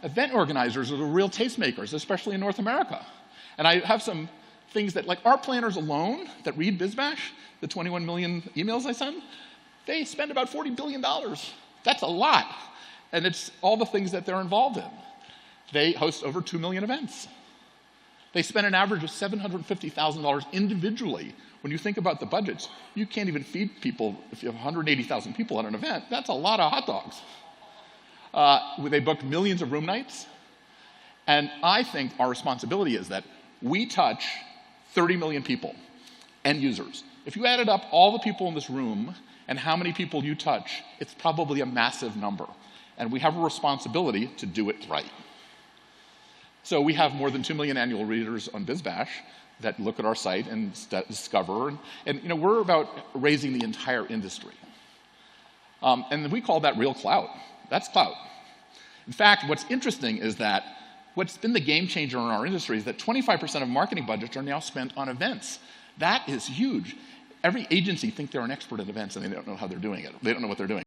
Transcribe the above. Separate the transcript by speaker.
Speaker 1: Event organizers are the real tastemakers, especially in North America. And I have some things that, like our planners alone that read BizBash, the 21 million emails I send, they spend about $40 billion. That's a lot. And it's all the things that they're involved in. They host over 2 million events. They spend an average of $750,000 individually. When you think about the budgets, you can't even feed people. If you have 180,000 people at an event, that's a lot of hot dogs. They booked millions of room nights. And I think our responsibility is that we touch 30 million people, end users. If you added up all the people in this room and how many people you touch, it's probably a massive number. And we have a responsibility to do it right. So we have more than 2 million annual readers on BizBash that look at our site and discover. And you know, we're about raising the entire industry. And we call that real clout. That's clout. In fact, what's interesting is that what's been the game changer in our industry is that 25% of marketing budgets are now spent on events. That is huge. Every agency thinks they're an expert at events, and they don't know how they're doing it. They don't know what they're doing.